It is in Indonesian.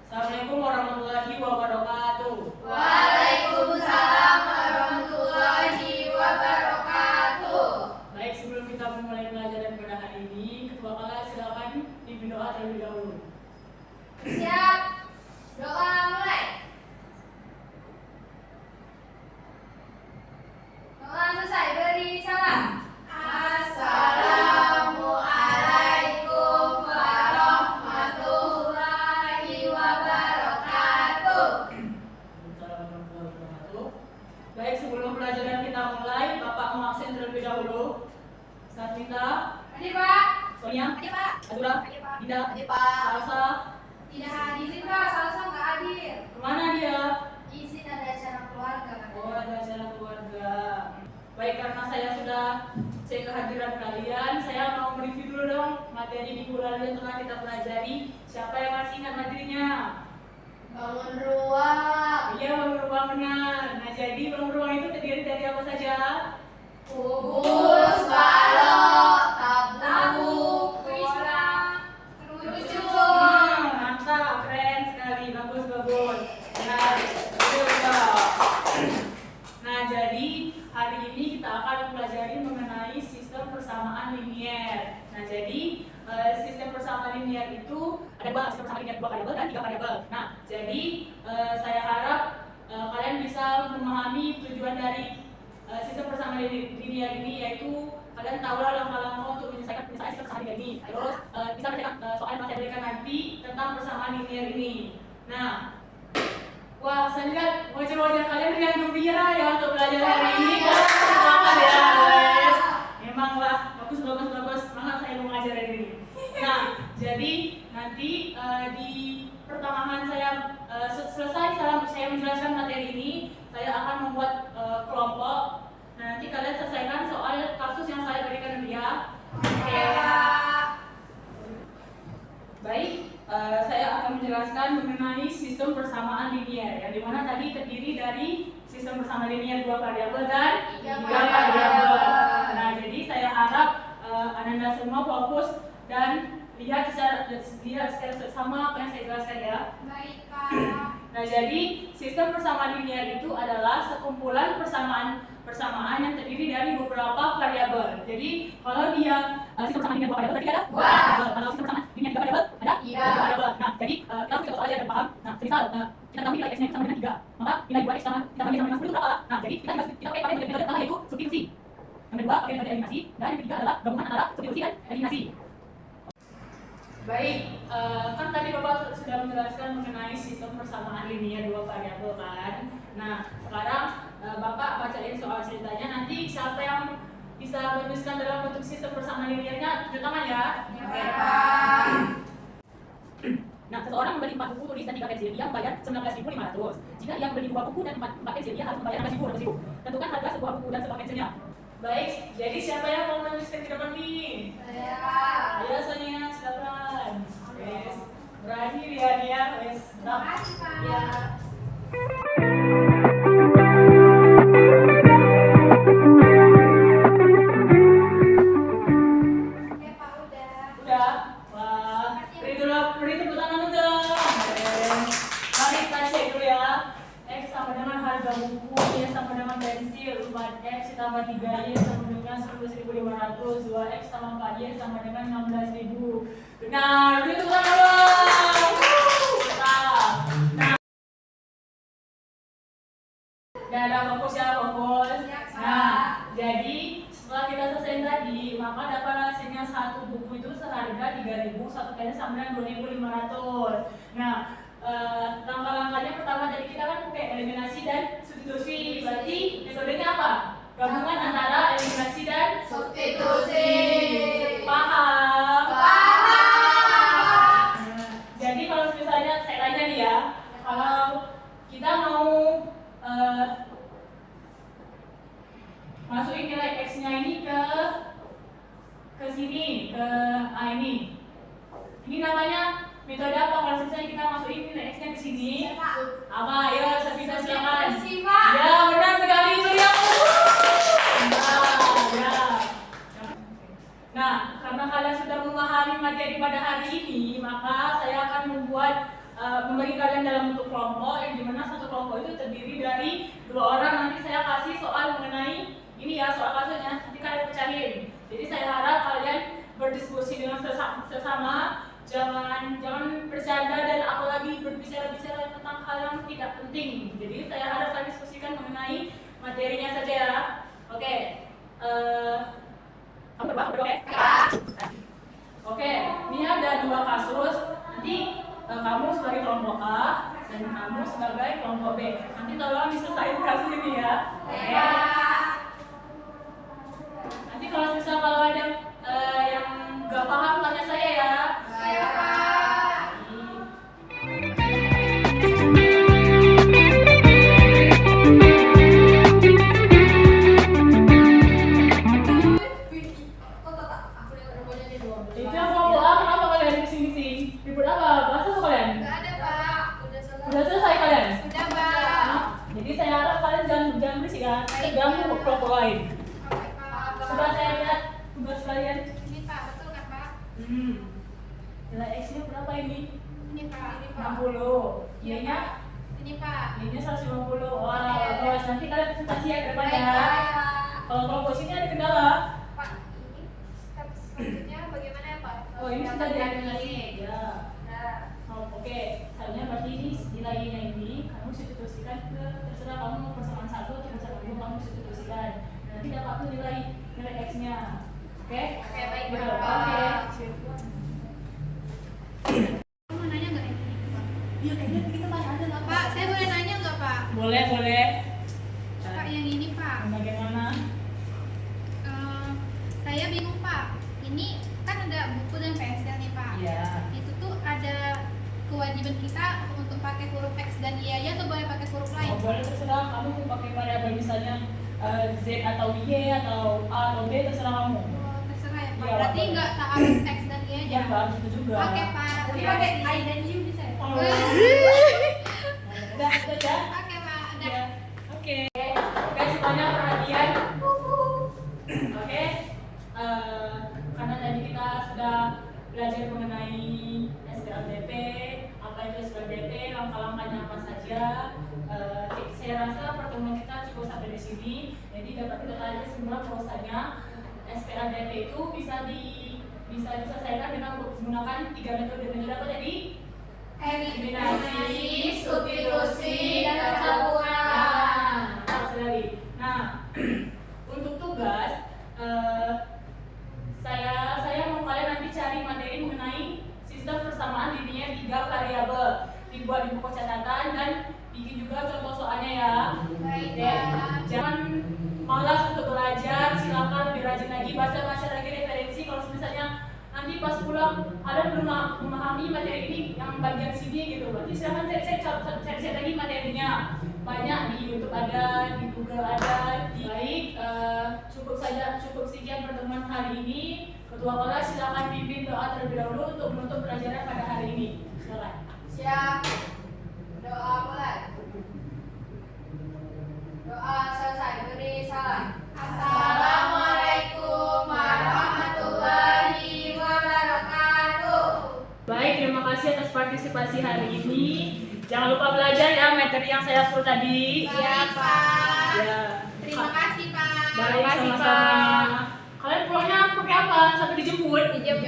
Assalamualaikum warahmatullahi wabarakatuh. Waalaikumsalam warahmatullahi wabarakatuh. Baik, sebelum kita memulai pelajaran pada hari ini, ketua kelas silakan pimpin doa terlebih dahulu. Siap. Doa mulai. Doa selesai, beri salam. Assalamualaikum warahmatullahi wabarakatuh. Assalamualaikum warahmatullahi wabarakatuh. Baik, sebelum pelajaran kita mulai, Bapak mau absen terlebih dahulu. Satwita, Hadir, Pak. Sonia, Hadir, Pak. Azura, Hadir, Pak. Dinda, Hadir, Pak. Salsa. Tidak hadirin, Pak. Salsa nggak hadir. Kemana dia? Izin ada acara keluarga, Pak. Oh, ada acara keluarga. Baik, karena saya sudah cek kehadiran kalian, saya mau mereview dulu dong materi minggu lalu yang telah kita pelajari. Siapa yang masih ingat materinya? Bangun ruang. Iya, bangun ruang, benar. Nah, jadi bangun ruang itu terdiri dari apa saja? Kubus, balok, tabung, kolam, kerucut. Mantap, keren sekali, bagus. Nah, coba. Nah, jadi hari ini kita akan mempelajari mengenai sistem persamaan linier. Nah, jadi sistem persamaan linier itu ada dua, sistem persamaan linier 2 variabel dan 3 variabel. Nah, jadi saya harap kalian bisa memahami tujuan dari sistem persamaan linier ini, yaitu kalian tahulah langkah-langkah untuk menyelesaikan sistem persamaan linier ini. Terus bisa mengerjakan soal yang saya berikan nanti tentang persamaan linier ini. Nah, wah, saya lihat wajah-wajah kalian riang gembira ya untuk belajar hari ini. Semangat ya, guys. Memanglah bagus. Semangat saya mau ngajar hari ini. Nah, jadi nanti di pertengahan saya selesai saya menjelaskan materi ini, saya akan membuat kelompok. Nah, nanti kalian selesaikan soal kasus yang saya berikan nanti ya. Oke. Baik, saya akan menjelaskan mengenai sistem persamaan linier, yang dimana tadi terdiri dari sistem persamaan linier 2 variabel dan 3 variabel. Nah, jadi saya harap Anda semua fokus dan lihat secara sama apa yang saya jelaskan ya. Baik, Pak. Nah, jadi sistem persamaan linier itu adalah sekumpulan persamaan yang terdiri dari beberapa variabel. Jadi kalau dia sistem persamaan linier 2 variabel berarti ada 2 variabel. Kalau sistem persamaan linier 3 variabel ada 3 variabel. Nah, jadi kita harus coba aja dan paham. Nah, misal kita tahu nilai x-nya sama dengan 3, maka nilai 2x kita bagi sama dengan 10 itu berapa? Nah, jadi kita pakai metode yang pertama, yaitu substitusi. Yang kedua pakai metode eliminasi, dan yang ketiga adalah gabungan antara substitusi dan eliminasi. Baik, kan tadi Bapak sudah menjelaskan mengenai sistem persamaan linier 2 variabel kan. Nah, sekarang Bapak bacain soal ceritanya. Nanti siapa yang bisa menuliskan dalam bentuk sistem persamaan liniernya, tunjuk tangan ya. Oke, Pak. Nah, seseorang membeli 4 buku tulis dan 3 pensil, dia membayar 19.500. Jika ia membeli 2 buku dan 4 pensil, dia harus membayar 16.000. Tentukan harga sebuah buku dan sebuah pensilnya. Baik, jadi siapa yang mau menuliskan di depan nih? Saya, Pak. Ayo Sonia, silakan. Yes. Berani dia ya, yes. Terima kasih, Pak. Ya. Oke, Pak, Udah. Wah, beri tepuk tangan dulu dong. Mari kita cek dulu ya. X sama dengan harga buku, Y sama dengan pensil, 4X ditambah 3Y sama dengan 11.500, 2X sama 4Y sama dengan 16.000. Benar, beri tepuk tangan dong. Nah, ada fokus ya, fokus. Nah, jadi setelah kita selesai tadi, maka dapat hasilnya satu buku itu seharga 3.000, satu pensil sama dengan 2.500. Nah, langkah-langkahnya pertama tadi kita kan pakai eliminasi dan substitusi. Berarti metodenya apa? Gabungan antara eliminasi dan substitusi. Paham? Paham. ini ke ini. Ini namanya metode apa? Kalau misalnya kita masukin nilai x-nya ke sini, apa? Ayo, Safita silakan. Ya, benar sekali itu ya. Ya. Nah, karena kalian sudah memahami materi pada hari ini, maka saya akan membagi kalian dalam bentuk kelompok, yang dimana satu kelompok itu terdiri dari 2 orang. Nanti saya kasih soal mengenai ini ya, soal kasusnya. Nanti kalian pecahin. Jadi saya harap kalian berdiskusi dengan sesama. Jangan bercanda dan apalagi berbicara tentang hal yang tidak penting. Jadi saya harap kalian diskusikan mengenai materinya saja ya. Oke. Oke, ini ada 2 kasus. Nanti kamu sebagai kelompok A dan kamu sebagai kelompok B. Nanti tolong diselesaikan kasus ini ya. Oke. Nanti kalau ada yang nggak paham tanya saya ya. Itu yang kelompok A, kenapa kalian kesini sih? Ribut apa? Bahasa apa kalian? Udah selesai kalian? Jadi saya harap kalian jangan berisik ya. Ganggu kelompok lain. Sudah saya lihat tugas kalian. Nilai X-nya berapa ini? 60. Y-nya? Y-nya 150. Wah, bagus. Nanti kalian presentasi ya ke depan ya. Kalau kelompok sini ada kendala. Oh, ini sudah dianalisis. Ya. Oh, oke. Selanjutnya berarti ini nilainya ini kamu substitusikan ke terserah kamu mau persamaan 1 atau persamaan 2 kamu substitusikan. Nanti dapat tuh nilai X-nya. Oke? Oke, baik, Oke. Iya, kayaknya kita tanya aja lah. Pak, saya boleh nanya nggak Pak? Boleh. Pak, yang ini Pak. Bagaimana? Saya bingung Pak. Ini kan ada buku dan pensil nih Pak. Iya. Itu tuh ada kewajiban kita untuk pakai huruf X dan Y aja atau boleh pakai huruf lain? Oh, boleh terserah kamu mau pakai variabel misalnya Z atau Y atau A atau B terserah kamu. Oh, terserah ya Pak. Iya, Berarti boleh. nggak harus X dan Y aja. Ya nggak harus itu juga. Oke Pak. Tapi Terima pakai kasih. I dan U bisa ya? Oh. Udah ya. Oke Pak. Ada. Ya. Oke, semuanya perhatian. Oke, karena tadi kita sudah belajar mengenai SPLDP, apa itu SPLDP, langkah-langkahnya apa saja. Saya rasa pertemuan kita cukup sampai di sini. Jadi dapat kita tahu semua bahwasanya SPLDP itu bisa diselesaikan dengan menggunakan 3 metode apa tadi? Eliminasi, substitusi, dan campuran. Nah, sekali. Nah, untuk tugas saya mau kalian nanti cari materi mengenai sistem persamaan linier 3 variabel. Dibuat di buku catatan dan bikin juga contoh soalnya ya. Baik, Oke. Pak. Jangan malas untuk belajar, silakan lebih rajin lagi baca lagi referensi. Kalau misalnya nanti pas pulang kalian belum memahami materi ini yang bagian sini gitu, berarti silakan cek lagi materinya. Banyak di YouTube ada, di Google ada. Baik, cukup sekian pertemuan hari ini. Ketua kelas silakan pimpin doa terlebih dahulu untuk menutup pelajaran pada hari ini. Silakan. Siap. Doa mulai. Doa selesai. Beri salam. Assalamualaikum warahmatullahi wabarakatuh. Baik, terima kasih atas partisipasi hari ini. Jangan lupa belajar ya materi yang saya suruh tadi. Baik, Pak. Ya. Terima kasih Pak. Baik, sama-sama. Kalian pulangnya pakai apa? Sampai dijemput? Dijemput.